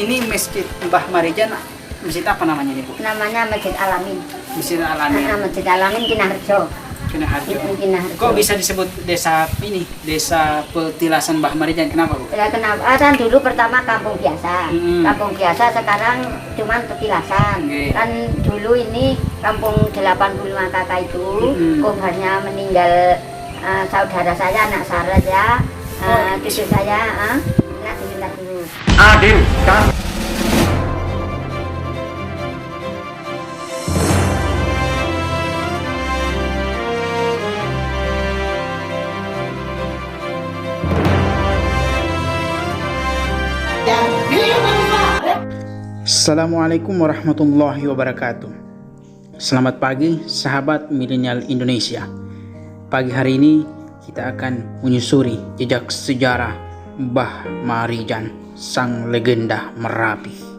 ini Masjid Mbah Marijan, masjid apa namanya nih Bu? Namanya Masjid Alamin. Masjid Alamin. Masjid Alamin Kinaharjo. Kinaharjo. Kok bisa disebut desa ini, desa petilasan Mbah Marijan? Kenapa Bu? Ya kenapa? Kan dulu pertama kampung biasa. Kampung biasa sekarang cuman petilasan. Kan dulu ini kampung 85 kakak itu korbannya meninggal saudara saya, anak Sarah ya. Cucu saya, sebentar dulu. Adil dan Assalamualaikum warahmatullahi wabarakatuh. Selamat pagi sahabat milenial Indonesia. Pagi hari ini kita akan menyusuri jejak sejarah Mbah Marijan, sang legenda Merapi.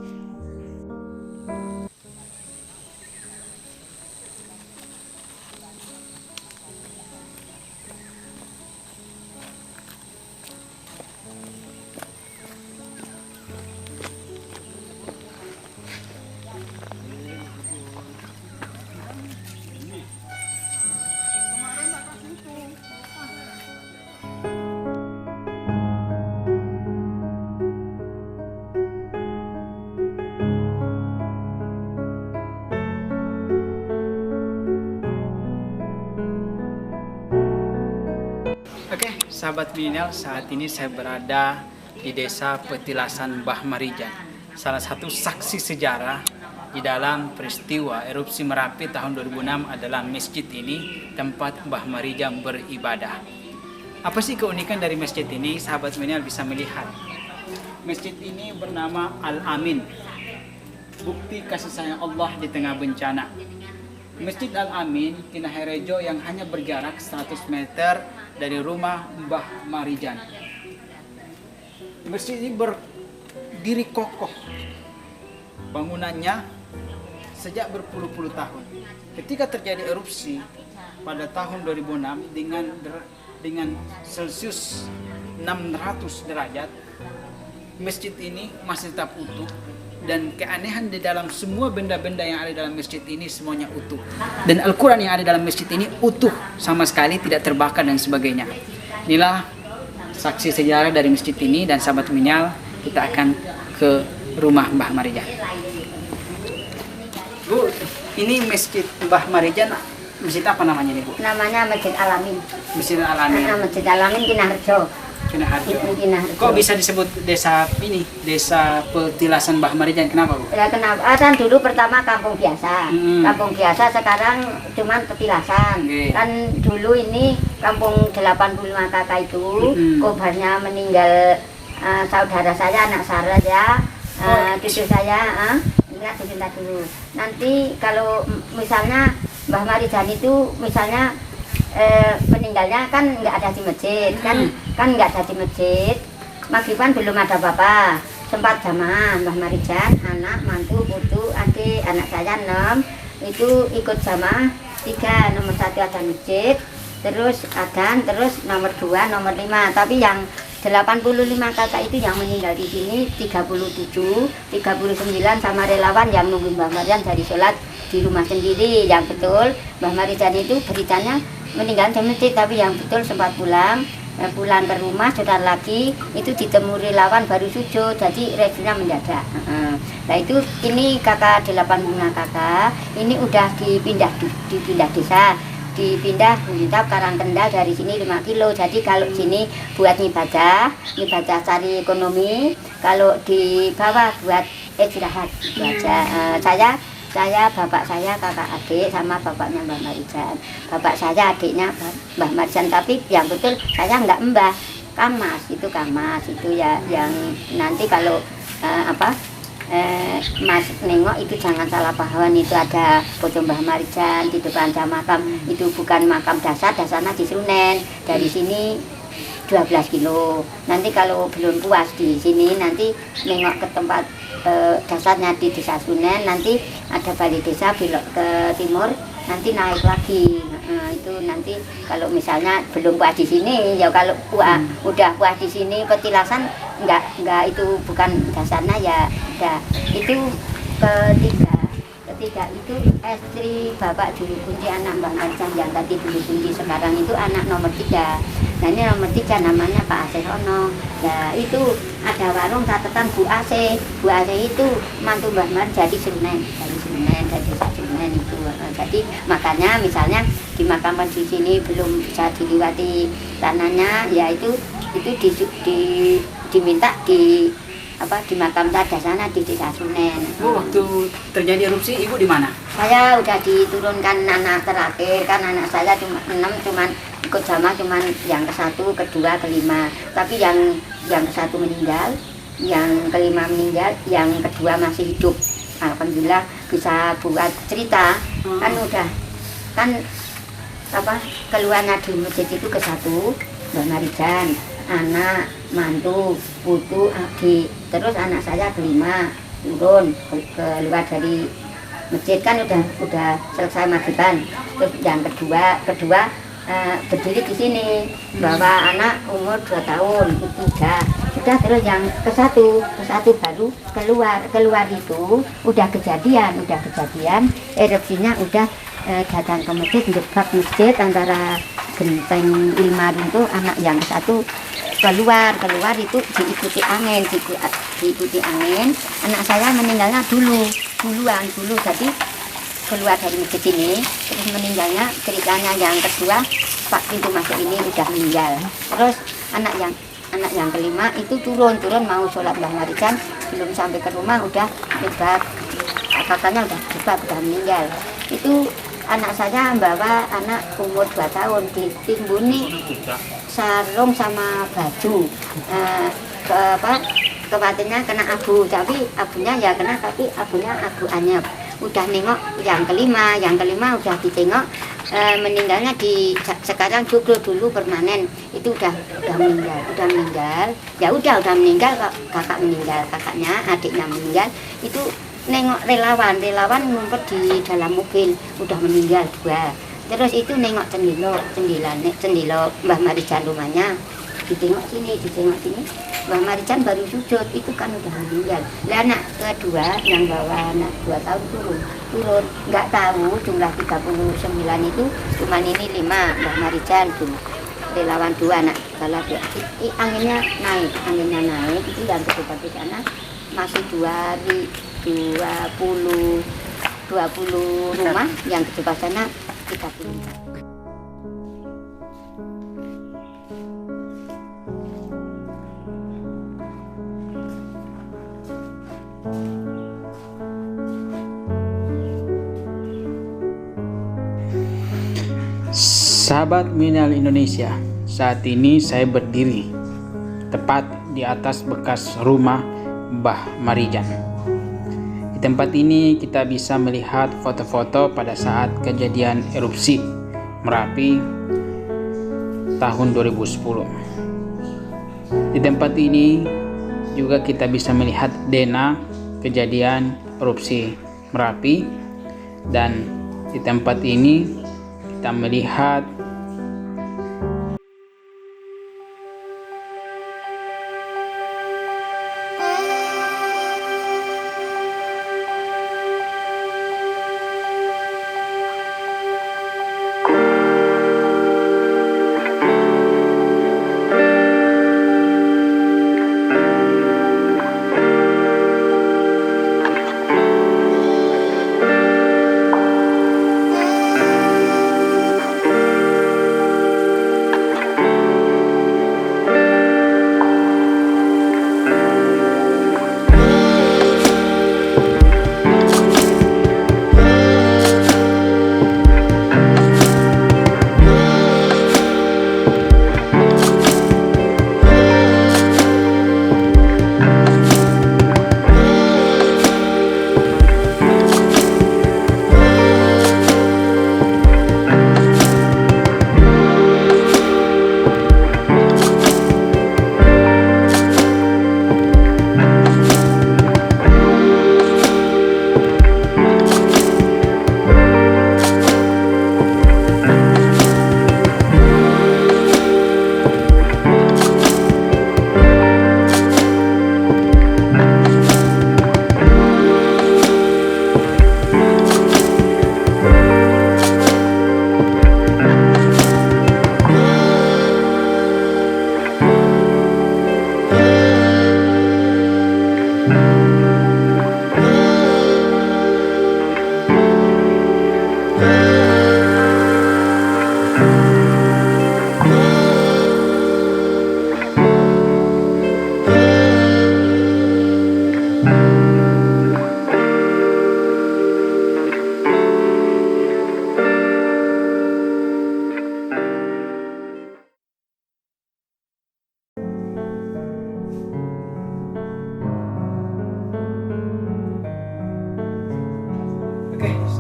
Oke, sahabat milenial, saat ini saya berada di desa Petilasan Mbah Marijan, salah satu saksi sejarah di dalam peristiwa erupsi Merapi tahun 2006 adalah masjid ini tempat Mbah Marijan beribadah. Apa sih keunikan dari masjid ini? Sahabat milenial bisa melihat. Masjid ini bernama Al-Amin, bukti kasih sayang Allah di tengah bencana. Masjid Al-Amin Kinaharjo yang hanya berjarak 100 meter dari rumah Mbah Marijan. Masjid ini berdiri kokoh. Bangunannya sejak berpuluh-puluh tahun. Ketika terjadi erupsi pada tahun 2006 dengan Celcius 600 derajat, masjid ini masih tetap utuh. Dan keanehan di dalam semua benda-benda yang ada dalam masjid ini semuanya utuh. Dan Al-Quran yang ada dalam masjid ini utuh sama sekali, tidak terbakar dan sebagainya. Inilah saksi sejarah dari masjid ini, dan sahabat milenial, kita akan ke rumah Mbah Marijan. Bu, ini Masjid Mbah Marijan, masjid apa namanya nih Bu? Namanya Masjid Alamin. Masjid Alamin. Masjid Alamin Kinaharjo. Kinaharjo. Kok bisa disebut desa ini, desa petilasan Mbah Marijan? Kenapa Bu? Ya kenapa? Kan dulu pertama kampung biasa. Kampung biasa sekarang cuman petilasan. Kan dulu ini kampung 85 kakak itu korbannya meninggal saudara saya, anak Sarah ya. Cucu saya, sebentar dulu. Nanti kalau misalnya Mbah Marijan itu misalnya meninggalnya kan nggak ada di masjid, kan nggak ada di masjid. Maghriban belum ada bapak, sempat jamaah Mbah Marijan, anak, mantu, putu, adik, anak saya 6 itu ikut jamaah 3, nomor 1 ada masjid, terus adan, terus nomor 2, nomor 5. Tapi yang 85 kakak itu yang meninggal di sini 37, 39 sama relawan yang nunggu Mbah Marijan dari sholat di rumah sendiri. Yang betul Mbah Marijan itu beritanya meninggal di masjid, tapi yang betul sempat pulang ke rumah sebentar lagi itu ditemu relawan baru sujud, jadi reaksinya mendadak. Nah itu ini kakak 85 kakak ini udah dipindah desa, dipindah Bukitap Karangkendal dari sini 5 kilo. Jadi kalau sini buat ngibadah cari ekonomi, kalau di bawah buat istirahat itu aja. Saya, bapak saya, kakak adik, sama bapaknya Mbah Marijan. Bapak saya, adiknya Mbah Marijan, tapi yang betul saya enggak Mbah. Kamas itu ya yang nanti kalau Mas nengok itu jangan salah paham, itu ada foto Mbah Marijan di depan makam. Itu bukan makam dasarnya di Sunen. Dari sini 12 kilo. Nanti kalau belum puas di sini, nanti nengok ke tempat dasarnya di desa Sunen, nanti ada balai desa belok ke timur, nanti naik lagi. Itu itu nanti kalau misalnya belum puas di sini ya kalau udah puas di sini petilasan enggak itu bukan dasarnya ya udah. Itu ketiga itu istri Bapak Juru Kunci anak Mbah Marjan yang tadi Juru Kunci sekarang itu anak nomor 3. Nah ini nomor 3 namanya Pak Asih Ono. Ya itu ada warung catatan Bu Asih. Bu Asih itu mantu Mbah Mar jadi Senen itu. Jadi makanya misalnya dimakamkan di sini belum bisa diliwati tanahnya, ya itu diminta dimakam pada sana di Desa Sunen. Waktu terjadi erupsi ibu di mana? Saya udah diturunkan anak terakhir, kan anak saya cuma 6, cuman ikut sama cuman yang ke-1, ke-2, ke-5. Tapi yang ke-1 meninggal, yang ke-5 meninggal, yang ke-2 masih hidup. Alhamdulillah bisa buat cerita. Kan udah keluarnya di masjid itu ke-1 Mbah Marijan, anak, mantu, putu, adik, terus anak saya ke-5 turun keluar dari masjid, kan udah selesai maghriban. Terus yang kedua berdiri di sini bawa anak umur 2 tahun itu sudah. Terus yang ke-1 baru keluar itu udah kejadian erupsinya udah datang ke masjid, jebak masjid antara genteng Ilmar itu. Anak yang ke-1 keluar itu diikuti angin. Anak saya meninggalnya dulu jadi keluar dari masjid ini, terus meninggalnya ceritanya yang kedua pak pintu masuk ini udah meninggal. Terus anak yang ke-5 itu turun mau sholat Mbah Marijan, belum sampai ke rumah udah hebat, kakaknya udah meninggal. Itu anak saya bawa anak umur 2 tahun ditimbuni sarung sama baju, kepatinya kena abu, tapi abunya ya kena, tapi abunya abu anyep. Udah nengok yang ke-5 udah ditengok, meninggalnya sekarang joglo dulu permanen itu udah meninggal. Ya udah meninggal, kakak meninggal, kakaknya adiknya meninggal. Itu nengok relawan ngumpet di dalam mobil, udah meninggal 2. Terus itu nengok cendilo Mbah Marijan rumahnya, ditengok sini Mbah Marijan baru sujud, itu kan udah meninggal. Lah anak kedua yang bawa anak 2 tahun turun nggak tahu jumlah 39 itu cuman ini 5 Mbah Marijan tuh relawan 2 anak salah 2. Anginnya naik itu yang kedua di sana masih 20 rumah, yang kedua sana 30. Sahabat Milenial Indonesia, saat ini saya berdiri tepat di atas bekas rumah Mbah Marijan. Di tempat ini kita bisa melihat foto-foto pada saat kejadian erupsi Merapi tahun 2010. Di tempat ini juga kita bisa melihat dena kejadian erupsi Merapi, dan di tempat ini kita melihat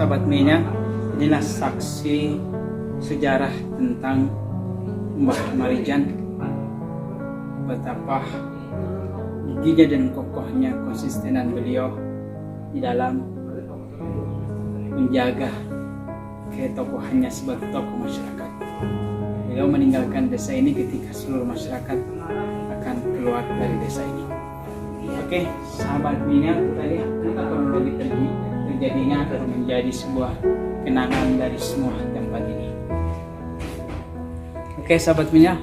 sahabat Mina, inilah saksi sejarah tentang Mbah Marijan, betapa giginya dan kokohnya konsistenan beliau di dalam menjaga ketokohannya sebagai tokoh masyarakat. Beliau meninggalkan desa ini ketika seluruh masyarakat akan keluar dari desa ini. Oke, sahabat Mina, tadi apa menjadi terjadinya akan menjadi sebuah kenangan dari semua tempat ini. Oke, sahabat Mina.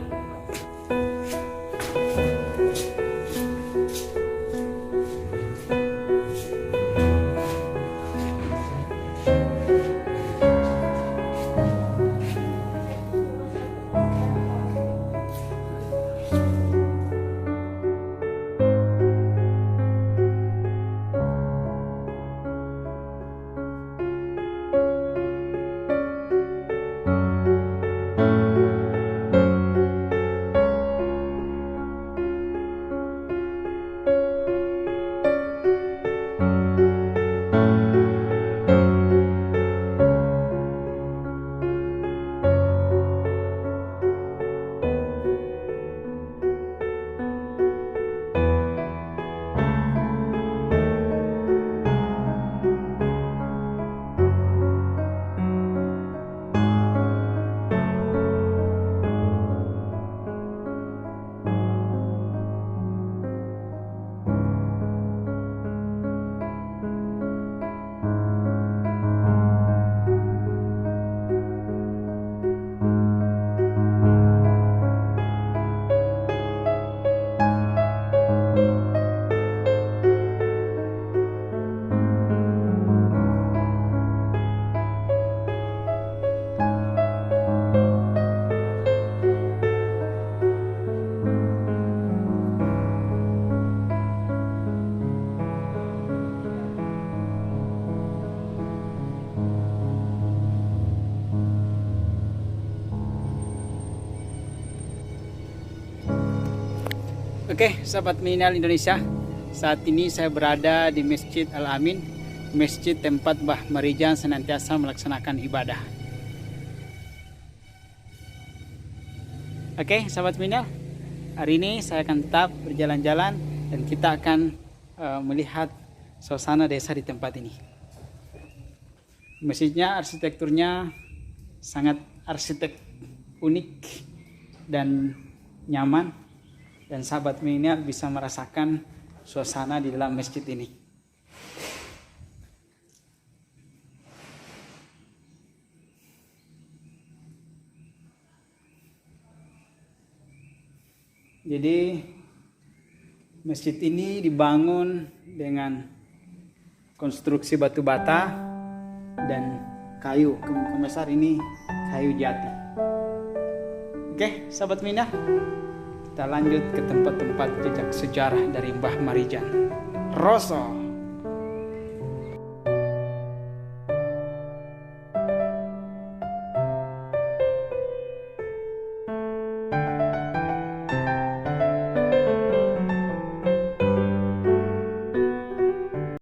Oke, sahabat Minal Indonesia, saat ini saya berada di Masjid Al-Amin, masjid tempat Mbah Marijan senantiasa melaksanakan ibadah. Oke, sahabat Minal, hari ini saya akan tetap berjalan-jalan dan kita akan melihat suasana desa di tempat ini. Masjidnya, arsitekturnya sangat unik dan nyaman. Dan sahabat Mina bisa merasakan suasana di dalam masjid ini. Jadi masjid ini dibangun dengan konstruksi batu bata dan kayu. Kemungkinan besar ini kayu jati. Oke, sahabat Mina, kita lanjut ke tempat-tempat jejak sejarah dari Mbah Marijan. Roso.